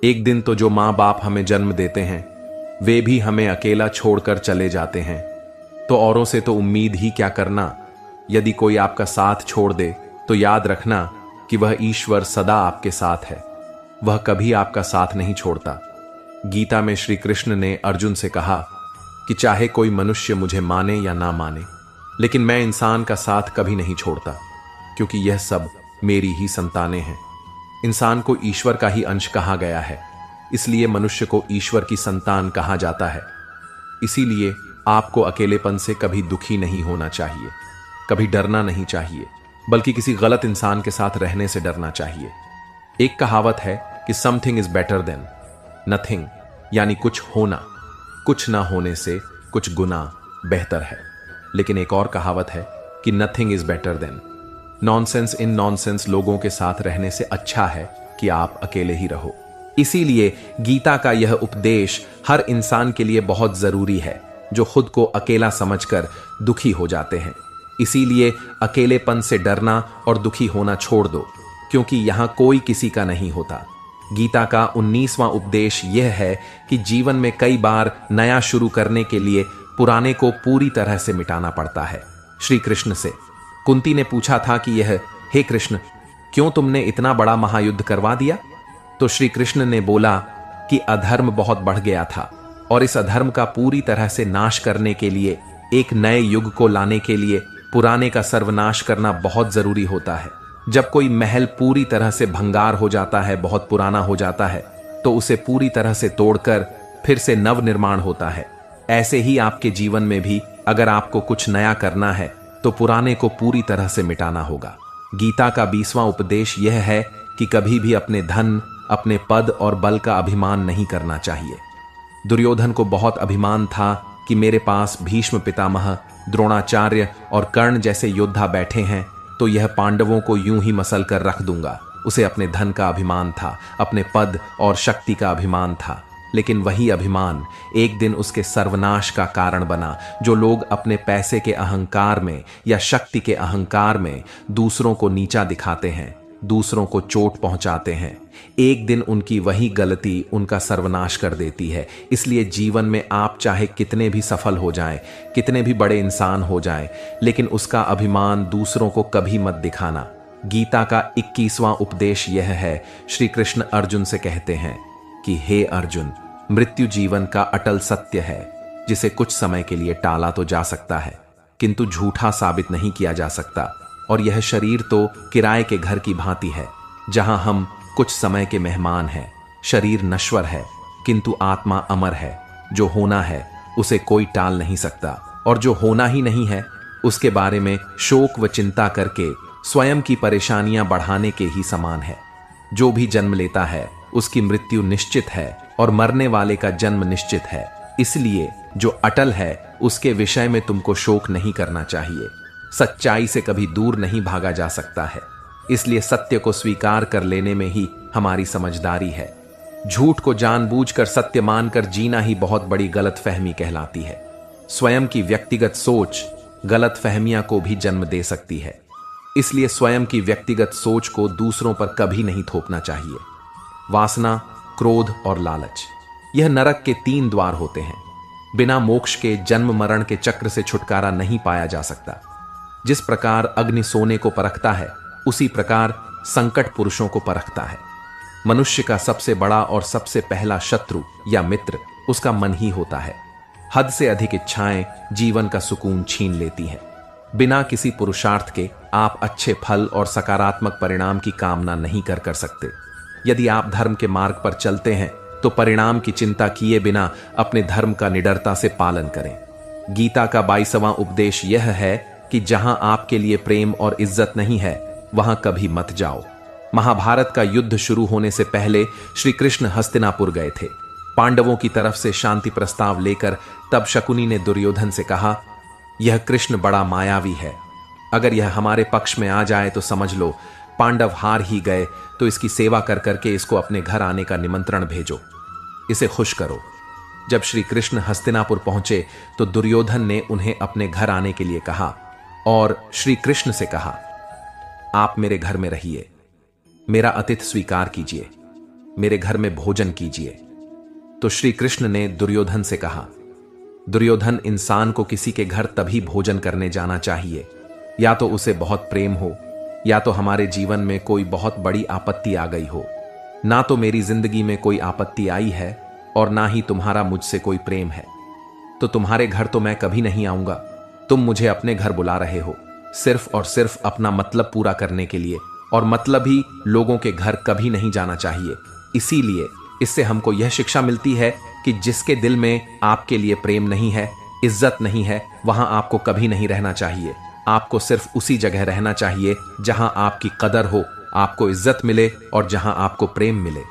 A: एक दिन तो जो माँ बाप हमें जन्म देते हैं वे भी हमें अकेला छोड़कर चले जाते हैं, तो औरों से तो उम्मीद ही क्या करना। यदि कोई आपका साथ छोड़ दे तो याद रखना कि वह ईश्वर सदा आपके साथ है, वह कभी आपका साथ नहीं छोड़ता। गीता में श्री कृष्ण ने अर्जुन से कहा कि चाहे कोई मनुष्य मुझे माने या ना माने, लेकिन मैं इंसान का साथ कभी नहीं छोड़ता, क्योंकि यह सब मेरी ही संतानें हैं। इंसान को ईश्वर का ही अंश कहा गया है, इसलिए मनुष्य को ईश्वर की संतान कहा जाता है। इसीलिए आपको अकेलेपन से कभी दुखी नहीं होना चाहिए, कभी डरना नहीं चाहिए, बल्कि किसी गलत इंसान के साथ रहने से डरना चाहिए। एक कहावत है कि something is better than nothing, यानी कुछ होना कुछ ना होने से कुछ गुना बेहतर है। लेकिन एक और कहावत है कि nothing is better than nonsense in nonsense लोगों के साथ रहने से अच्छा है कि आप अकेले ही रहो। इसीलिए गीता का यह उपदेश हर इंसान के लिए बहुत जरूरी है जो खुद को अकेला समझकर दुखी हो जाते हैं। इसीलिए अकेलेपन से डरना और दुखी होना छोड़ दो, क्योंकि यहां कोई किसी का नहीं होता। गीता का 19वां उपदेश यह है कि जीवन में कई बार नया शुरू करने के लिए पुराने को पूरी तरह से मिटाना पड़ता है। श्री कृष्ण से कुंती ने पूछा था कि यह हे कृष्ण, क्यों तुमने इतना बड़ा महायुद्ध करवा दिया? तो श्री कृष्ण ने बोला कि अधर्म बहुत बढ़ गया था और इस अधर्म का पूरी तरह से नाश करने के लिए, एक नए युग को लाने के लिए पुराने का सर्वनाश करना बहुत जरूरी होता है। जब कोई महल पूरी तरह से भंगार हो जाता है, बहुत पुराना हो जाता है, तो उसे पूरी तरह से तोड़कर फिर से नव निर्माण होता है। ऐसे ही आपके जीवन में भी अगर आपको कुछ नया करना है तो पुराने को पूरी तरह से मिटाना होगा। गीता का 20वां उपदेश यह है कि कभी भी अपने धन, अपने पद और बल का अभिमान नहीं करना चाहिए। दुर्योधन को बहुत अभिमान था कि मेरे पास भीष्म पितामह, द्रोणाचार्य और कर्ण जैसे योद्धा बैठे हैं, तो यह पांडवों को यूं ही मसल कर रख दूंगा। उसे अपने धन का अभिमान था, अपने पद और शक्ति का अभिमान था। लेकिन वही अभिमान एक दिन उसके सर्वनाश का कारण बना। जो लोग अपने पैसे के अहंकार में या शक्ति के अहंकार में दूसरों को नीचा दिखाते हैं, दूसरों को चोट पहुंचाते हैं, एक दिन उनकी वही गलती उनका सर्वनाश कर देती है। इसलिए जीवन में आप चाहे कितने भी सफल हो जाएं, कितने भी बड़े इंसान हो जाएं, लेकिन उसका अभिमान दूसरों को कभी मत दिखाना। गीता का 21वां उपदेश यह है। श्री कृष्ण अर्जुन से कहते हैं कि हे अर्जुन, मृत्यु जीवन का अटल सत्य है, जिसे कुछ समय के लिए टाला तो जा सकता है, किंतु झूठा साबित नहीं किया जा सकता। और यह शरीर तो किराए के घर की भांति है, जहां हम कुछ समय के मेहमान हैं। शरीर नश्वर है, किंतु आत्मा अमर है। जो होना है उसे कोई टाल नहीं सकता, और जो होना ही नहीं है उसके बारे में शोक व चिंता करके स्वयं की परेशानियां बढ़ाने के ही समान है। जो भी जन्म लेता है उसकी मृत्यु निश्चित है, और मरने वाले का जन्म निश्चित है। इसलिए जो अटल है उसके विषय में तुमको शोक नहीं करना चाहिए। सच्चाई से कभी दूर नहीं भागा जा सकता है, इसलिए सत्य को स्वीकार कर लेने में ही हमारी समझदारी है। झूठ को जानबूझकर सत्य मानकर जीना ही बहुत बड़ी गलतफहमी कहलाती है। स्वयं की व्यक्तिगत सोच गलतफहमियां को भी जन्म दे सकती है, इसलिए स्वयं की व्यक्तिगत सोच को दूसरों पर कभी नहीं थोपना चाहिए। वासना, क्रोध और लालच, यह नरक के 3 द्वार होते हैं। बिना मोक्ष के जन्म मरण के चक्र से छुटकारा नहीं पाया जा सकता। जिस प्रकार अग्नि सोने को परखता है, उसी प्रकार संकट पुरुषों को परखता है। मनुष्य का सबसे बड़ा और सबसे पहला शत्रु या मित्र उसका मन ही होता है। हद से अधिक इच्छाएं जीवन का सुकून छीन लेती हैं। बिना किसी पुरुषार्थ के आप अच्छे फल और सकारात्मक परिणाम की कामना नहीं कर सकते। यदि आप धर्म के मार्ग पर चलते हैं तो परिणाम की चिंता किए बिना अपने धर्म का निडरता से पालन करें। गीता का 22वां उपदेश यह है कि जहां आपके लिए प्रेम और इज्जत नहीं है, वहां कभी मत जाओ। महाभारत का युद्ध शुरू होने से पहले श्री कृष्ण हस्तिनापुर गए थे पांडवों की तरफ से शांति प्रस्ताव लेकर। तब शकुनी ने दुर्योधन से कहा, यह कृष्ण बड़ा मायावी है, अगर यह हमारे पक्ष में आ जाए तो समझ लो पांडव हार ही गए। तो इसकी सेवा कर करके इसको अपने घर आने का निमंत्रण भेजो, इसे खुश करो। जब श्री कृष्ण हस्तिनापुर पहुंचे तो दुर्योधन ने उन्हें अपने घर आने के लिए कहा और श्री कृष्ण से कहा, आप मेरे घर में रहिए, मेरा अतिथि स्वीकार कीजिए, मेरे घर में भोजन कीजिए। तो श्री कृष्ण ने दुर्योधन से कहा, दुर्योधन, इंसान को किसी के घर तभी भोजन करने जाना चाहिए या तो उसे बहुत प्रेम हो, या तो हमारे जीवन में कोई बहुत बड़ी आपत्ति आ गई हो। ना तो मेरी जिंदगी में कोई आपत्ति आई है और ना ही तुम्हारा मुझसे कोई प्रेम है, तो तुम्हारे घर तो मैं कभी नहीं आऊंगा। तुम मुझे अपने घर बुला रहे हो सिर्फ और सिर्फ अपना मतलब पूरा करने के लिए, और मतलब ही लोगों के घर कभी नहीं जाना चाहिए। इसीलिए इससे हमको यह शिक्षा मिलती है कि जिसके दिल में आपके लिए प्रेम नहीं है, इज्जत नहीं है, वहां आपको कभी नहीं रहना चाहिए। आपको सिर्फ उसी जगह रहना चाहिए जहां आपकी कदर हो, आपको इज्जत मिले और जहां आपको प्रेम मिले।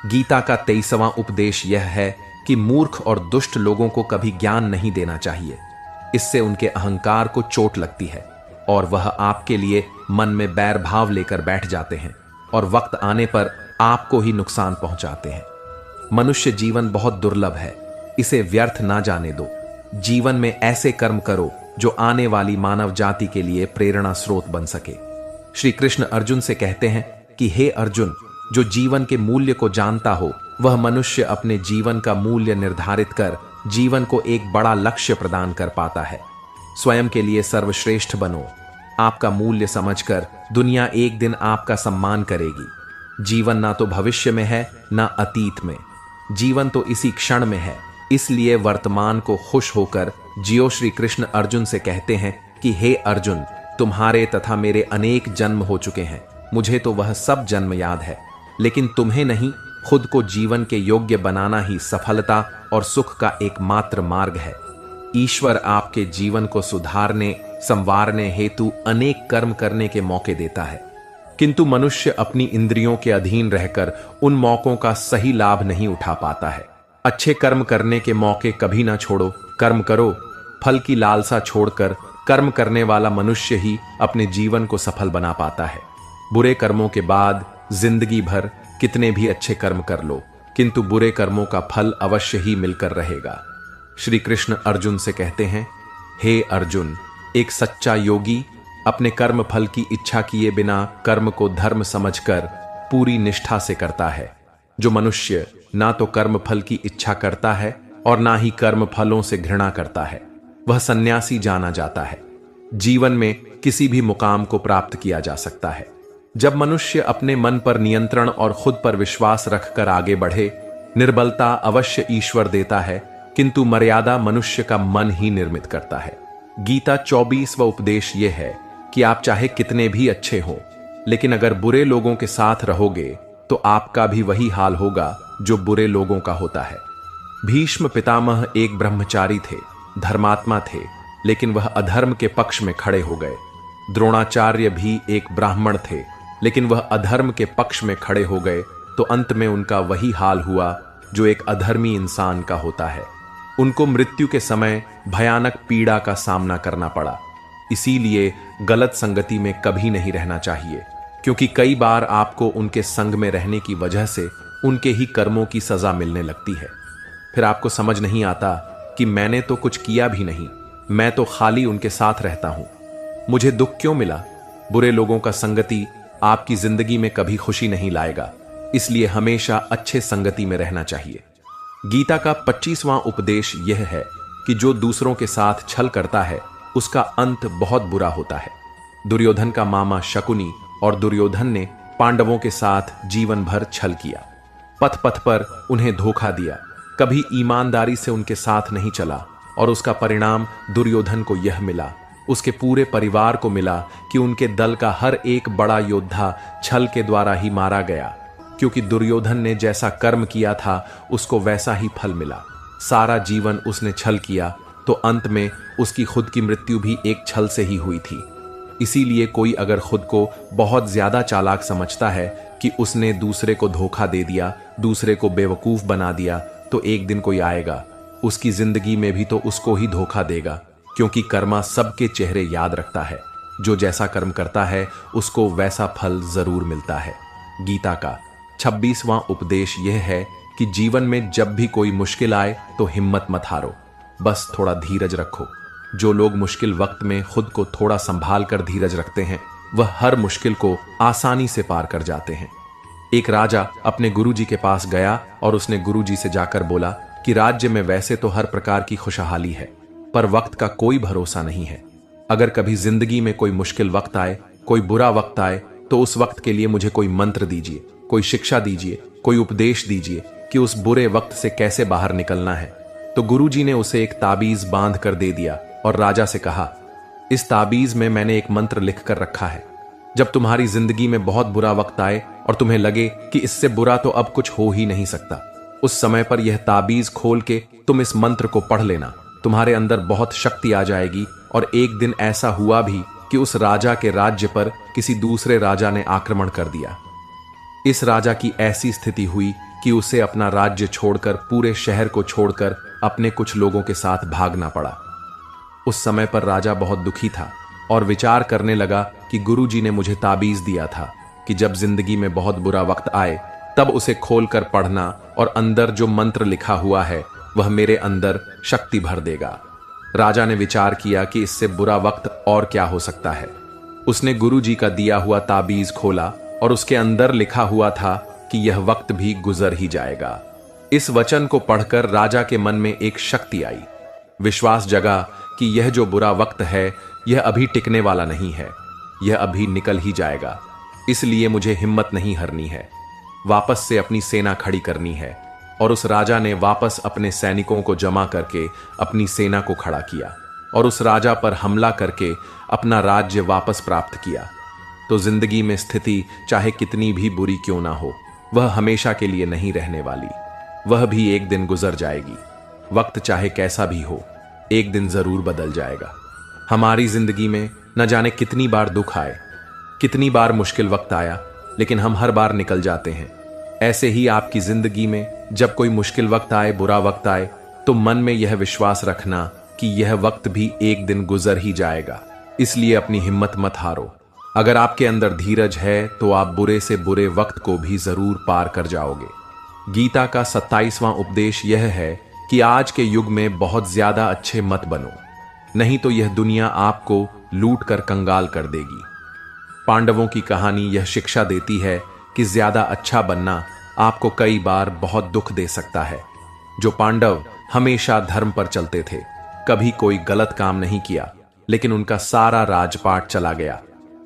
A: गीता का 23वां उपदेश यह है कि मूर्ख और दुष्ट लोगों को कभी ज्ञान नहीं देना चाहिए। इससे उनके अहंकार को चोट लगती है और वह आपके लिए मन में बैर भाव लेकर बैठ जाते हैं और वक्त आने पर आपको ही नुकसान पहुंचाते हैं। मनुष्य जीवन बहुत दुर्लभ है, इसे व्यर्थ ना जाने दो। जीवन में ऐसे कर्म करो जो आने वाली मानव जाति के लिए प्रेरणा स्रोत बन सके। श्री कृष्ण अर्जुन से कहते हैं कि हे अर्जुन, जो जीवन के मूल्य को जानता हो, वह मनुष्य अपने जीवन का मूल्य निर्धारित कर जीवन को एक बड़ा लक्ष्य प्रदान कर पाता है। स्वयं के लिए सर्वश्रेष्ठ बनो। आपका मूल्य समझकर दुनिया एक दिन आपका सम्मान करेगी। जीवन ना तो भविष्य में है ना अतीत में, जीवन तो इसी क्षण में है। इसलिए वर्तमान को खुश होकर जियो। श्री कृष्ण अर्जुन से कहते हैं कि हे अर्जुन, तुम्हारे तथा मेरे अनेक जन्म हो चुके हैं, मुझे तो वह सब जन्म याद है, लेकिन तुम्हें नहीं। खुद को जीवन के योग्य बनाना ही सफलता और सुख का एकमात्र मार्ग है। ईश्वर आपके जीवन को सुधारने संवारने हेतु अनेक कर्म करने के मौके देता है, किंतु मनुष्य अपनी इंद्रियों के अधीन रहकर उन मौकों का सही लाभ नहीं उठा पाता है। अच्छे कर्म करने के मौके कभी ना छोड़ो, कर्म करो। फल की लालसा छोड़कर कर्म करने वाला मनुष्य ही अपने जीवन को सफल बना पाता है। बुरे कर्मों के बाद जिंदगी भर कितने भी अच्छे कर्म कर लो, किंतु बुरे कर्मों का फल अवश्य ही मिलकर रहेगा। श्री कृष्ण अर्जुन से कहते हैं, हे अर्जुन, एक सच्चा योगी अपने कर्म फल की इच्छा किए बिना कर्म को धर्म समझकर पूरी निष्ठा से करता है। जो मनुष्य ना तो कर्म फल की इच्छा करता है और ना ही कर्म फलों से घृणा करता है, वह सन्यासी जाना जाता है। जीवन में किसी भी मुकाम को प्राप्त किया जा सकता है जब मनुष्य अपने मन पर नियंत्रण और खुद पर विश्वास रखकर आगे बढ़े। निर्बलता अवश्य ईश्वर देता है, किंतु मर्यादा मनुष्य का मन ही निर्मित करता है। गीता 24वां उपदेश यह है कि आप चाहे कितने भी अच्छे हों, लेकिन अगर बुरे लोगों के साथ रहोगे तो आपका भी वही हाल होगा जो बुरे लोगों का होता है। भीष्म पितामह एक ब्रह्मचारी थे, धर्मात्मा थे, लेकिन वह अधर्म के पक्ष में खड़े हो गए। द्रोणाचार्य भी एक ब्राह्मण थे, लेकिन वह अधर्म के पक्ष में खड़े हो गए तो अंत में उनका वही हाल हुआ जो एक अधर्मी इंसान का होता है। उनको मृत्यु के समय भयानक पीड़ा का सामना करना पड़ा। इसीलिए गलत संगति में कभी नहीं रहना चाहिए, क्योंकि कई बार आपको उनके संग में रहने की वजह से उनके ही कर्मों की सजा मिलने लगती है। फिर आपको समझ नहीं आता कि मैंने तो कुछ किया भी नहीं, मैं तो खाली उनके साथ रहता हूं, मुझे दुख क्यों मिला। बुरे लोगों का संगति आपकी जिंदगी में कभी खुशी नहीं लाएगा, इसलिए हमेशा अच्छे संगति में रहना चाहिए। गीता का 25वां उपदेश यह है कि जो दूसरों के साथ छल करता है उसका अंत बहुत बुरा होता है। दुर्योधन का मामा शकुनी और दुर्योधन ने पांडवों के साथ जीवन भर छल किया, पथ पथ पर उन्हें धोखा दिया, कभी ईमानदारी से उनके साथ नहीं चला, और उसका परिणाम दुर्योधन को यह मिला, उसके पूरे परिवार को मिला कि उनके दल का हर एक बड़ा योद्धा छल के द्वारा ही मारा गया, क्योंकि दुर्योधन ने जैसा कर्म किया था उसको वैसा ही फल मिला। सारा जीवन उसने छल किया तो अंत में उसकी खुद की मृत्यु भी एक छल से ही हुई थी। इसीलिए कोई अगर खुद को बहुत ज्यादा चालाक समझता है कि उसने दूसरे को धोखा दे दिया, दूसरे को बेवकूफ बना दिया, तो एक दिन कोई आएगा उसकी जिंदगी में भी तो उसको ही धोखा देगा, क्योंकि कर्मा सबके चेहरे याद रखता है। जो जैसा कर्म करता है उसको वैसा फल जरूर मिलता है। गीता का 26वां उपदेश यह है कि जीवन में जब भी कोई मुश्किल आए तो हिम्मत मत हारो, बस थोड़ा धीरज रखो। जो लोग मुश्किल वक्त में खुद को थोड़ा संभाल कर धीरज रखते हैं वह हर मुश्किल को आसानी से पार कर जाते हैं। एक राजा अपने गुरुजी के पास गया और उसने गुरुजी से जाकर बोला कि राज्य में वैसे तो हर प्रकार की खुशहाली है, पर वक्त का कोई भरोसा नहीं है। अगर कभी जिंदगी में कोई मुश्किल वक्त आए, कोई बुरा वक्त आए, तो उस वक्त के लिए मुझे कोई मंत्र दीजिए, कोई शिक्षा दीजिए, कोई उपदेश दीजिए कि उस बुरे वक्त से कैसे बाहर निकलना है। तो गुरुजी ने उसे एक ताबीज बांध कर दे दिया और राजा से कहा, इस ताबीज में मैंने एक मंत्र लिख कर रखा है। जब तुम्हारी जिंदगी में बहुत बुरा वक्त आए और तुम्हें लगे कि इससे बुरा तो अब कुछ हो ही नहीं सकता, उस समय पर यह ताबीज खोल के तुम इस मंत्र को पढ़ लेना। तुम्हारे अंदर बहुत शक्ति आ जाएगी। और एक दिन ऐसा हुआ भी कि उस राजा के राज्य पर किसी दूसरे राजा ने आक्रमण कर दिया। इस राजा की ऐसी स्थिति हुई कि उसे अपना राज्य छोड़कर, पूरे शहर को छोड़कर अपने कुछ लोगों के साथ भागना पड़ा। उस समय पर राजा बहुत दुखी था और विचार करने लगा कि गुरुजी ने मुझे ताबीज दिया था कि जब जिंदगी में बहुत बुरा वक्त आए तब उसे खोलकर पढ़ना और अंदर जो मंत्र लिखा हुआ है वह मेरे अंदर शक्ति भर देगा। राजा ने विचार किया कि इससे बुरा वक्त और क्या हो सकता है। उसने गुरुजी का दिया हुआ ताबीज खोला और उसके अंदर लिखा हुआ था कि यह वक्त भी गुजर ही जाएगा। इस वचन को पढ़कर राजा के मन में एक शक्ति आई, विश्वास जगा कि यह जो बुरा वक्त है यह अभी टिकने वाला नहीं है, यह अभी निकल ही जाएगा। इसलिए मुझे हिम्मत नहीं हारनी है, वापस से अपनी सेना खड़ी करनी है। और उस राजा ने वापस अपने सैनिकों को जमा करके अपनी सेना को खड़ा किया और उस राजा पर हमला करके अपना राज्य वापस प्राप्त किया। तो जिंदगी में स्थिति चाहे कितनी भी बुरी क्यों ना हो, वह हमेशा के लिए नहीं रहने वाली, वह भी एक दिन गुजर जाएगी। वक्त चाहे कैसा भी हो, एक दिन जरूर बदल जाएगा। हमारी जिंदगी में न जाने कितनी बार दुख आए, कितनी बार मुश्किल वक्त आया, लेकिन हम हर बार निकल जाते हैं। ऐसे ही आपकी जिंदगी में जब कोई मुश्किल वक्त आए, बुरा वक्त आए, तो मन में यह विश्वास रखना कि यह वक्त भी एक दिन गुजर ही जाएगा। इसलिए अपनी हिम्मत मत हारो, अगर आपके अंदर धीरज है तो आप बुरे से बुरे वक्त को भी जरूर पार कर जाओगे। गीता का 27वां उपदेश यह है कि आज के युग में बहुत ज्यादा अच्छे मत बनो, नहीं तो यह दुनिया आपको लूट कर कंगाल कर देगी। पांडवों की कहानी यह शिक्षा देती है कि ज्यादा अच्छा बनना आपको कई बार बहुत दुख दे सकता है। जो पांडव हमेशा धर्म पर चलते थे, कभी कोई गलत काम नहीं किया, लेकिन उनका सारा राजपाट चला गया।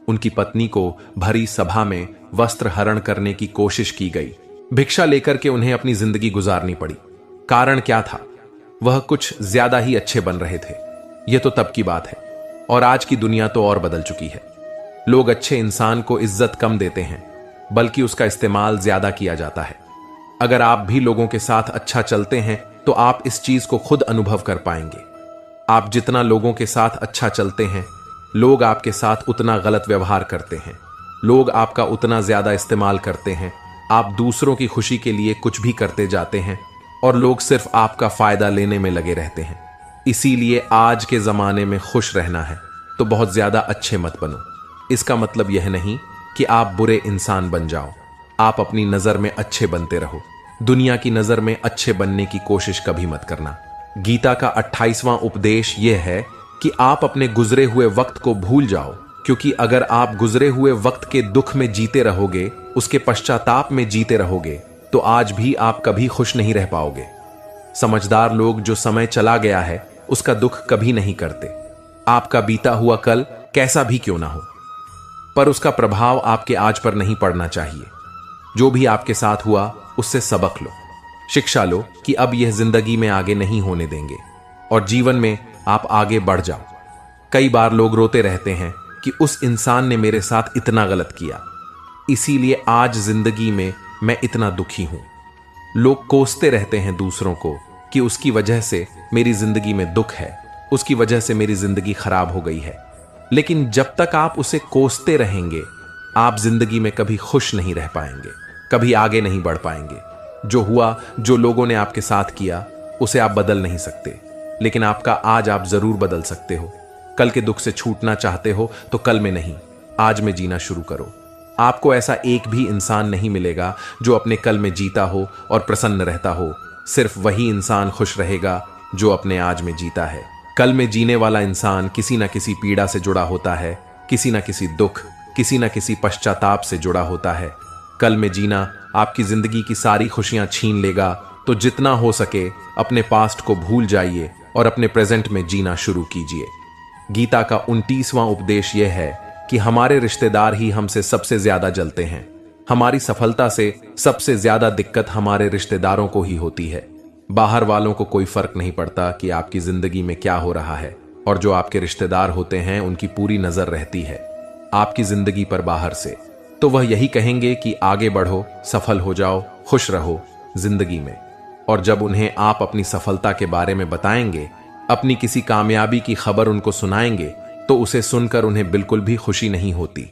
A: उनकी पत्नी को भरी सभा में वस्त्र हरण करने की कोशिश की गई। भिक्षा लेकर के उन्हें अपनी जिंदगी गुजारनी पड़ी। कारण क्या था? वह कुछ ज्यादा ही अच्छे बन रहे थे। यह तो तब की बात है, और आज की दुनिया तो और बदल चुकी है। लोग अच्छे इंसान को इज्जत कम देते हैं, बल्कि उसका इस्तेमाल ज्यादा किया जाता है। अगर आप भी लोगों के साथ अच्छा चलते हैं तो आप इस चीज को खुद अनुभव कर पाएंगे। आप जितना लोगों के साथ अच्छा चलते हैं, लोग आपके साथ उतना गलत व्यवहार करते हैं। लोग आपका उतना ज्यादा इस्तेमाल करते हैं। आप दूसरों की खुशी के लिए कुछ भी करते जाते हैं और लोग सिर्फ आपका फायदा लेने में लगे रहते हैं। इसीलिए आज के जमाने में खुश रहना है तो बहुत ज्यादा अच्छे मत बनो। इसका मतलब यह नहीं कि आप बुरे इंसान बन जाओ। आप अपनी नजर में अच्छे बनते रहो। दुनिया की नजर में अच्छे बनने की कोशिश कभी मत करना। गीता का 28वां उपदेश यह है कि आप अपने गुजरे हुए वक्त को भूल जाओ, क्योंकि अगर आप गुजरे हुए वक्त के दुख में जीते रहोगे, उसके पश्चाताप में जीते रहोगे, तो आज भी आप कभी खुश नहीं रह पाओगे। समझदार लोग जो समय चला गया है उसका दुख कभी नहीं करते। आपका बीता हुआ कल कैसा भी क्यों ना हो, पर उसका प्रभाव आपके आज पर नहीं पड़ना चाहिए। जो भी आपके साथ हुआ उससे सबक लो, शिक्षा लो कि अब यह जिंदगी में आगे नहीं होने देंगे, और जीवन में आप आगे बढ़ जाओ। कई बार लोग रोते रहते हैं कि उस इंसान ने मेरे साथ इतना गलत किया, इसीलिए आज जिंदगी में मैं इतना दुखी हूं। लोग कोसते रहते हैं दूसरों को कि उसकी वजह से मेरी जिंदगी में दुख है, उसकी वजह से मेरी जिंदगी खराब हो गई है। लेकिन जब तक आप उसे कोसते रहेंगे, आप जिंदगी में कभी खुश नहीं रह पाएंगे, कभी आगे नहीं बढ़ पाएंगे। जो हुआ, जो लोगों ने आपके साथ किया, उसे आप बदल नहीं सकते, लेकिन आपका आज आप जरूर बदल सकते हो। कल के दुख से छूटना चाहते हो तो कल में नहीं, आज में जीना शुरू करो। आपको ऐसा एक भी इंसान नहीं मिलेगा जो अपने कल में जीता हो और प्रसन्न रहता हो। सिर्फ वही इंसान खुश रहेगा जो अपने आज में जीता है। कल में जीने वाला इंसान किसी न किसी पीड़ा से जुड़ा होता है, किसी न किसी दुख, किसी न किसी पश्चाताप से जुड़ा होता है। कल में जीना आपकी जिंदगी की सारी खुशियां छीन लेगा, तो जितना हो सके अपने पास्ट को भूल जाइए और अपने प्रेजेंट में जीना शुरू कीजिए। गीता का 29वां उपदेश यह है कि हमारे रिश्तेदार ही हमसे सबसे ज्यादा जलते हैं। हमारी सफलता से सबसे ज्यादा दिक्कत हमारे रिश्तेदारों को ही होती है। बाहर वालों को कोई फर्क नहीं पड़ता कि आपकी जिंदगी में क्या हो रहा है, और जो आपके रिश्तेदार होते हैं उनकी पूरी नजर रहती है आपकी जिंदगी पर बाहर से। तो वह यही कहेंगे कि आगे बढ़ो, सफल हो जाओ, खुश रहो जिंदगी में। और जब उन्हें आप अपनी सफलता के बारे में बताएंगे, अपनी किसी कामयाबी की खबर उनको सुनाएंगे, तो उसे सुनकर उन्हें बिल्कुल भी खुशी नहीं होती।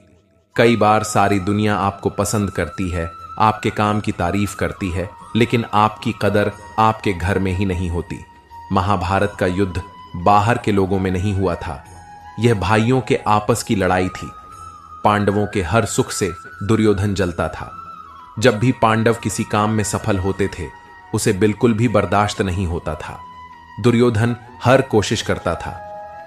A: कई बार सारी दुनिया आपको पसंद करती है, आपके काम की तारीफ करती है, लेकिन आपकी कदर आपके घर में ही नहीं होती। महाभारत का युद्ध बाहर के लोगों में नहीं हुआ था, यह भाइयों के आपस की लड़ाई थी। पांडवों के हर सुख से दुर्योधन जलता था। जब भी पांडव किसी काम में सफल होते थे, उसे बिल्कुल भी बर्दाश्त नहीं होता था। दुर्योधन हर कोशिश करता था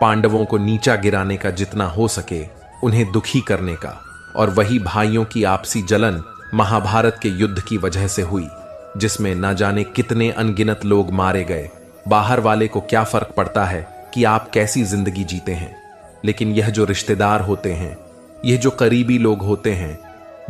A: पांडवों को नीचा गिराने का, जितना हो सके उन्हें दुखी करने का। और वही भाइयों की आपसी जलन महाभारत के युद्ध की वजह से हुई, जिसमें न जाने कितने अनगिनत लोग मारे गए। बाहर वाले को क्या फर्क पड़ता है कि आप कैसी जिंदगी जीते हैं, लेकिन यह जो रिश्तेदार होते हैं, यह जो करीबी लोग होते हैं,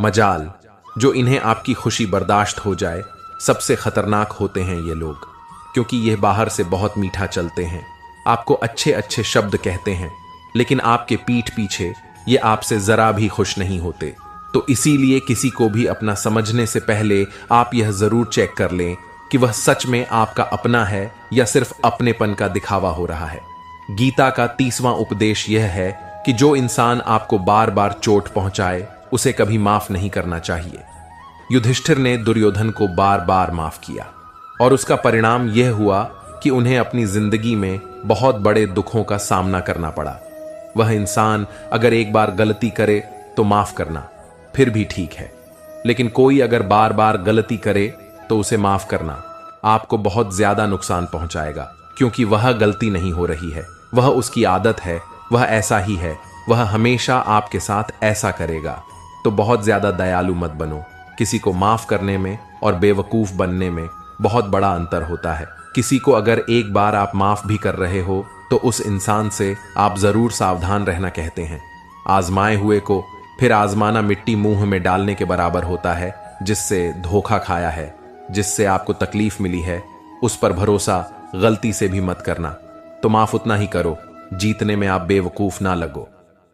A: मजाल जो इन्हें आपकी खुशी बर्दाश्त हो जाए, सबसे खतरनाक होते हैं ये लोग। क्योंकि यह बाहर से बहुत मीठा चलते हैं, आपको अच्छे अच्छे शब्द कहते हैं, लेकिन आपके पीठ पीछे ये आपसे जरा भी खुश नहीं होते। तो इसीलिए किसी को भी अपना समझने से पहले आप यह जरूर चेक कर लें कि वह सच में आपका अपना है या सिर्फ अपनेपन का दिखावा हो रहा है। गीता का 30वां उपदेश यह है कि जो इंसान आपको बार बार चोट पहुंचाए, उसे कभी माफ नहीं करना चाहिए। युधिष्ठिर ने दुर्योधन को बार बार माफ किया, और उसका परिणाम यह हुआ कि उन्हें अपनी जिंदगी में बहुत बड़े दुखों का सामना करना पड़ा। वह इंसान अगर एक बार गलती करे तो माफ करना फिर भी ठीक है, लेकिन कोई अगर बार बार गलती करे तो उसे माफ करना आपको बहुत ज्यादा नुकसान पहुंचाएगा, क्योंकि वह गलती नहीं हो रही है, वह उसकी आदत है, वह ऐसा ही है, वह हमेशा आपके साथ ऐसा करेगा। तो बहुत ज्यादा दयालु मत बनो। किसी को माफ करने में और बेवकूफ बनने में बहुत बड़ा अंतर होता है। किसी को अगर एक बार आप माफ भी कर रहे हो तो उस इंसान से आप जरूर सावधान रहना कहते हैं। आजमाए हुए को फिर आजमाना मिट्टी मुंह में डालने के बराबर होता है। जिससे धोखा खाया है, जिससे आपको तकलीफ मिली है, उस पर भरोसा गलती से भी मत करना। तो माफ उतना ही करो, जीतने में आप बेवकूफ ना लगो।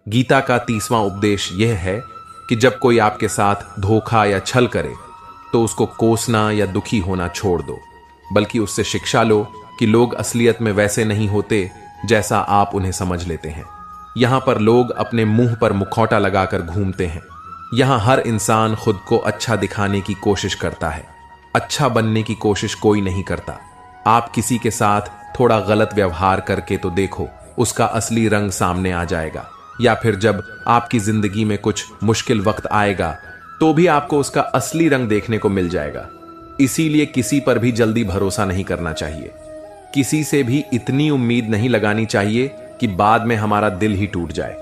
A: गीता का 30वां उपदेश यह है कि जब कोई आपके साथ धोखा या छल करे तो उसको कोसना या दुखी होना छोड़ दो, बल्कि उससे शिक्षा लो कि लोग असलियत में वैसे नहीं होते जैसा आप उन्हें समझ लेते हैं। यहां पर लोग अपने मुंह पर मुखौटा लगाकर घूमते हैं। यहां हर इंसान खुद को अच्छा दिखाने की कोशिश करता है, अच्छा बनने की कोशिश कोई नहीं करता। आप किसी के साथ थोड़ा गलत व्यवहार करके तो देखो, उसका असली रंग सामने आ जाएगा। या फिर जब आपकी जिंदगी में कुछ मुश्किल वक्त आएगा तो भी आपको उसका असली रंग देखने को मिल जाएगा। इसीलिए किसी पर भी जल्दी भरोसा नहीं करना चाहिए। किसी से भी इतनी उम्मीद नहीं लगानी चाहिए कि बाद में हमारा दिल ही टूट जाए,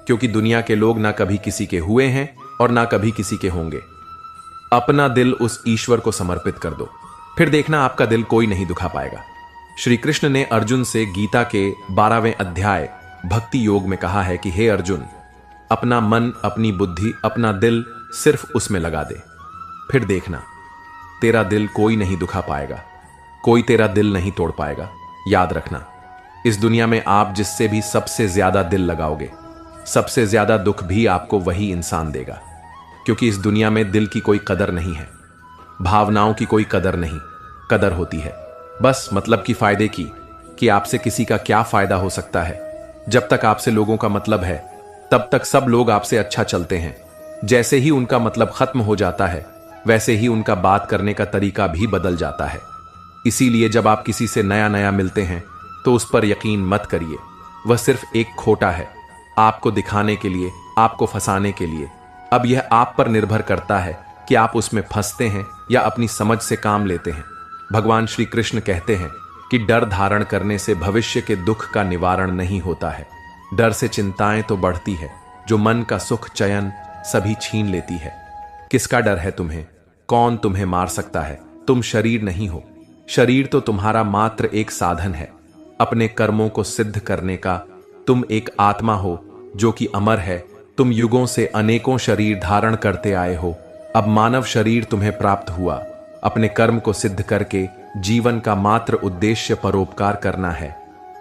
A: क्योंकि दुनिया के लोग ना कभी किसी के हुए हैं और ना कभी किसी के होंगे। अपना दिल उस ईश्वर को समर्पित कर दो, फिर देखना आपका दिल कोई नहीं दुखा पाएगा। श्री कृष्ण ने अर्जुन से गीता के 12वें अध्याय भक्ति योग में कहा है कि हे अर्जुन, अपना मन, अपनी बुद्धि, अपना दिल सिर्फ उसमें लगा दे, फिर देखना तेरा दिल कोई नहीं दुखा पाएगा, कोई तेरा दिल नहीं तोड़ पाएगा। याद रखना, इस दुनिया में आप जिससे भी सबसे ज्यादा दिल लगाओगे, सबसे ज्यादा दुख भी आपको वही इंसान देगा, क्योंकि इस दुनिया में दिल की कोई कदर नहीं है, भावनाओं की कोई कदर नहीं। कदर होती है बस मतलब की फायदे की, कि आपसे किसी का क्या फायदा हो सकता है। जब तक आपसे लोगों का मतलब है तब तक सब लोग आपसे अच्छा चलते हैं। जैसे ही उनका मतलब खत्म हो जाता है वैसे ही उनका बात करने का तरीका भी बदल जाता है। इसीलिए जब आप किसी से नया नया मिलते हैं तो उस पर यकीन मत करिए, वह सिर्फ एक खोटा है, आपको दिखाने के लिए, आपको फंसाने के लिए। अब यह आप पर निर्भर करता है कि आप उसमें फंसते हैं या अपनी समझ से काम लेते हैं। भगवान श्री कृष्ण कहते हैं कि डर धारण करने से भविष्य के दुख का निवारण नहीं होता है। डर से चिंताएं तो बढ़ती है, जो मन का सुख चयन सभी छीन लेती है। किसका डर है तुम्हें? कौन तुम्हें मार सकता है? तुम शरीर नहीं हो। शरीर तो तुम्हारा मात्र एक साधन है अपने कर्मों को सिद्ध करने का। तुम एक आत्मा हो जो कि अमर है। तुम युगों से अनेकों शरीर धारण करते आए हो। अब मानव शरीर तुम्हें प्राप्त हुआ। अपने कर्म को सिद्ध करके जीवन का मात्र उद्देश्य परोपकार करना है,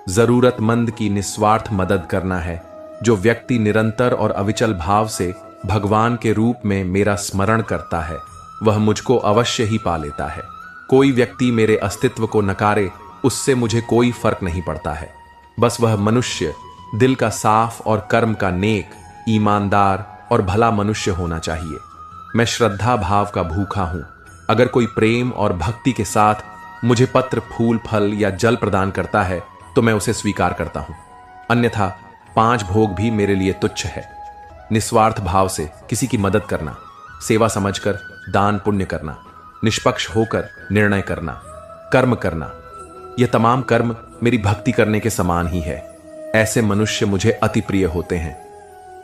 A: जरूरतमंद की निस्वार्थ मदद करना है। जो व्यक्ति निरंतर और अविचल भाव से भगवान के रूप में मेरा स्मरण करता है वह मुझको अवश्य ही पा लेता है। कोई व्यक्ति मेरे अस्तित्व को नकारे, उससे मुझे कोई फर्क नहीं पड़ता है। बस वह मनुष्य दिल का साफ और कर्म का नेक, ईमानदार और भला मनुष्य होना चाहिए। मैं श्रद्धा भाव का भूखा हूं। अगर कोई प्रेम और भक्ति के साथ मुझे पत्र, फूल, फल या जल प्रदान करता है तो मैं उसे स्वीकार करता हूं, अन्यथा 5 भोग भी मेरे लिए तुच्छ है। निस्वार्थ भाव से किसी की मदद करना, सेवा समझकर दान पुण्य करना, निष्पक्ष होकर निर्णय करना, कर्म करना, यह तमाम कर्म मेरी भक्ति करने के समान ही है। ऐसे मनुष्य मुझे अति प्रिय होते हैं।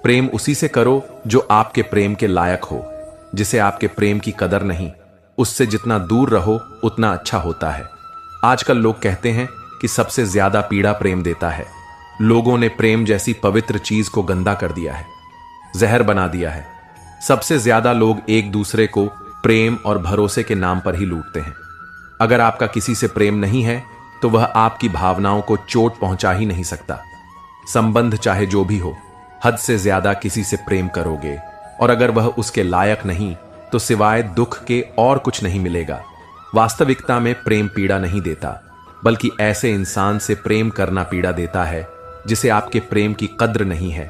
A: प्रेम उसी से करो जो आपके प्रेम के लायक हो। जिसे आपके प्रेम की कदर नहीं, उससे जितना दूर रहो उतना अच्छा होता है। आजकल लोग कहते हैं कि सबसे ज्यादा पीड़ा प्रेम देता है। लोगों ने प्रेम जैसी पवित्र चीज को गंदा कर दिया है, जहर बना दिया है। सबसे ज्यादा लोग एक दूसरे को प्रेम और भरोसे के नाम पर ही लूटते हैं। अगर आपका किसी से प्रेम नहीं है तो वह आपकी भावनाओं को चोट पहुंचा ही नहीं सकता। संबंध चाहे जो भी हो, हद से ज्यादा किसी से प्रेम करोगे और अगर वह उसके लायक नहीं तो सिवाय दुख के और कुछ नहीं मिलेगा। वास्तविकता में प्रेम पीड़ा नहीं देता, बल्कि ऐसे इंसान से प्रेम करना पीड़ा देता है जिसे आपके प्रेम की कद्र नहीं है।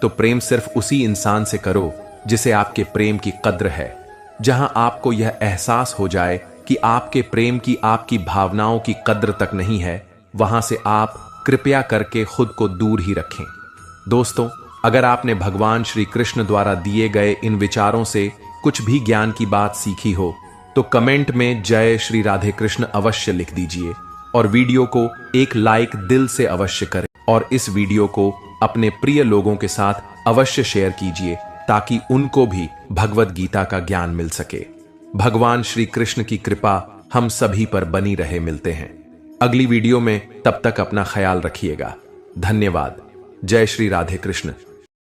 A: तो प्रेम सिर्फ उसी इंसान से करो जिसे आपके प्रेम की कद्र है। जहां आपको यह एहसास हो जाए कि आपके प्रेम की, आपकी भावनाओं की कद्र तक नहीं है, वहां से आप कृपया करके खुद को दूर ही रखें। दोस्तों, अगर आपने भगवान श्री कृष्ण द्वारा दिए गए इन विचारों से कुछ भी ज्ञान की बात सीखी हो तो कमेंट में जय श्री राधे कृष्ण अवश्य लिख दीजिए और वीडियो को एक लाइक दिल से अवश्य करें और इस वीडियो को अपने प्रिय लोगों के साथ अवश्य शेयर कीजिए ताकि उनको भी भगवत गीता का ज्ञान मिल सके। भगवान श्री कृष्ण की कृपा हम सभी पर बनी रहे। मिलते हैं अगली वीडियो में, तब तक अपना ख्याल रखिएगा। धन्यवाद। जय श्री राधे कृष्ण।